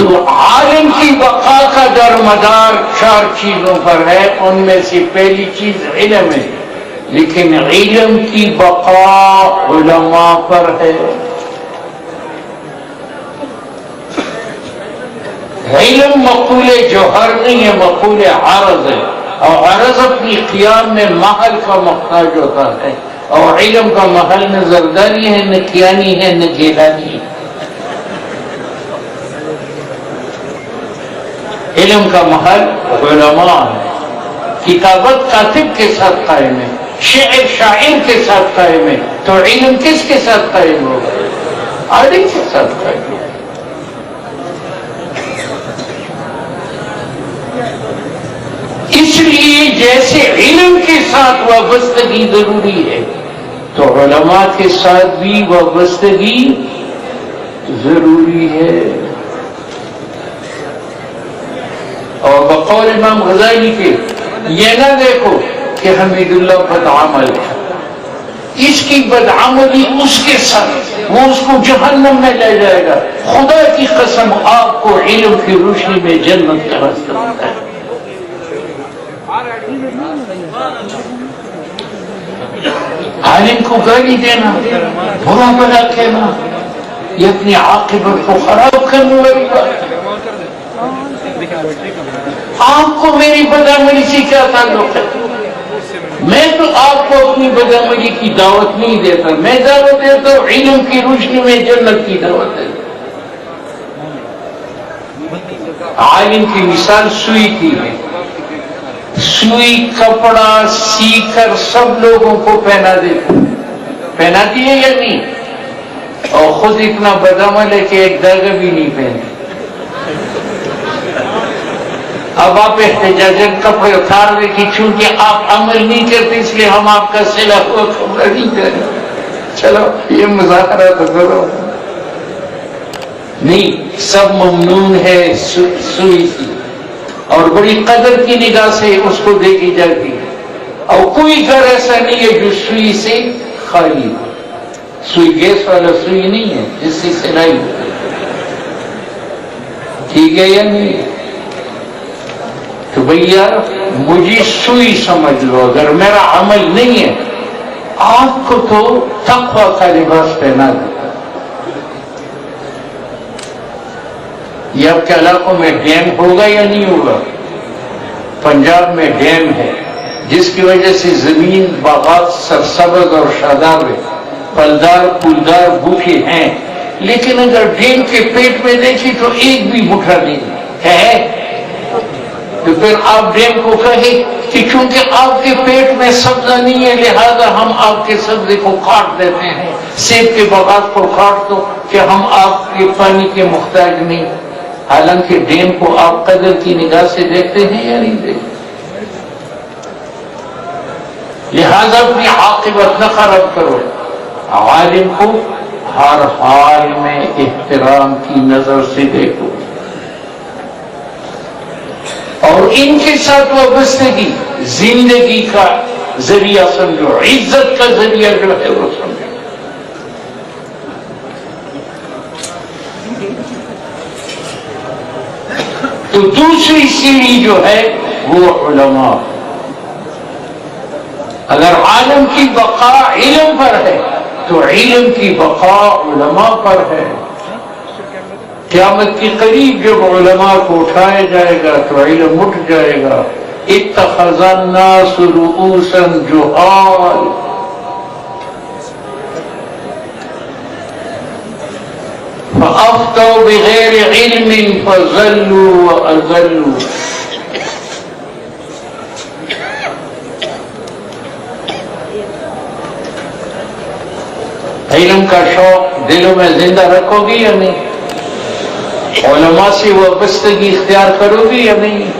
تو عالم کی بقا کا درمدار 4 چیزوں پر ہے، ان میں سے پہلی چیز علم ہے، لیکن علم کی بقا علماء پر ہے۔ علم مقول جوہر نہیں ہے، مقول عرض ہے، اور عرض اپنی قیام میں محل کا محتاج ہوتا ہے، اور علم کا محل نہ زرداری ہے، نہ کیانی ہے، نہ گیلانی ہے۔ علم کا محل علماء ہے، کتابت کاتب کے ساتھ قائم ہے، شعر شاعر کے ساتھ قائم ہے، تو علم کس کے ساتھ قائم ہوگا؟ عالم کے ساتھ قائم ہوگا۔ اس لیے جیسے علم کے ساتھ وابستگی ضروری ہے، تو علماء کے ساتھ بھی وابستگی ضروری ہے۔ اور بقول امام غزالی کے یہ نہ دیکھو کہ حمید اللہ بدعمل ہے، اس کی بدعملی اس کے ساتھ وہ اس کو جہنم میں لے جائے گا۔ خدا کی قسم آپ کو علم کی روشنی میں جنت کا راستہ بتائے۔ عالم کو گالی دینا، برا بلا کہنا، یہ اپنی عاقبت کو خراب کرنے والی بات ہے۔ آپ کو میری بدعملی سے کیا تعلق ہے؟ میں تو آپ کو اپنی بدعملی کی دعوت نہیں دیتا، میں دعوت دیتا ہوں علم کی روشنی میں جنت کی دعوت ہے۔ عالم کی مثال سوئی کی ہے، سوئی کپڑا سی کر سب لوگوں کو پہنا پہناتی ہے یا نہیں؟ اور خود اتنا بدعمل ہے کہ ایک داغا بھی نہیں پہنتی۔ اب آپ احتجاجن کپڑے اتار دے کہ چونکہ آپ عمل نہیں کرتے اس لیے ہم آپ کا سلا ہوا کپڑا نہیں کریں۔ چلو یہ مذاکرہ تو کرو، نہیں سب ممنون ہے سوئی کی، اور بڑی قدر کی نگاہ سے اس کو دیکھی جاتی ہے، اور کوئی گھر ایسا نہیں ہے جو سوئی سے خالی ہو۔ سوئی گیس والا سوئی نہیں ہے جس سے سلائی ہوتی ہے، ٹھیک ہے یا نہیں؟ تو بھیا مجھے سوئی سمجھ لو، اگر میرا عمل نہیں ہے آپ کو تو تقویٰ کا لباس پہنا دو۔ یہ آپ کے علاقوں میں ڈیم ہوگا یا نہیں ہوگا؟ پنجاب میں ڈیم ہے جس کی وجہ سے زمین باغات سرسبز اور شاداب ہے، پھلدار پھولدار بوٹے ہیں، لیکن اگر ڈیم کے پیٹ میں دیکھیں تو ایک بھی بوٹا نہیں ہے، تو پھر آپ ڈیم کو کہیں کہ چونکہ آپ کے پیٹ میں سبزہ نہیں ہے لہذا ہم آپ کے سبزے کو کاٹ دیتے ہیں، سیب کے باغات کو کاٹ دو کہ ہم آپ کے پانی کے محتاج نہیں۔ حالانکہ ڈیم کو آپ قدر کی نگاہ سے دیکھتے ہیں یا نہیں دیکھتے؟ لہذا اپنی عاقبت نہ خراب کرو، عالم کو ہر حال میں احترام کی نظر سے دیکھو، اور ان کے ساتھ وابستگی زندگی کا ذریعہ سمجھو، عزت کا ذریعہ جو ہے وہ سمجھو۔ تو دوسری سیڑھی جو ہے وہ علماء۔ اگر عالم کی بقا علم پر ہے تو علم کی بقا علماء پر ہے۔ قیامت کے قریب جب علماء کو اٹھایا جائے گا تو علم اٹھ جائے گا۔ اتخذ الناس رؤوسا جہال، فافتوا بغیر علم فضلوا واضلوا۔ علم کا شوق دلوں میں زندہ رکھو گی یا نہیں؟ علماء سے وابستگی اختیار کرو گی یا نہیں؟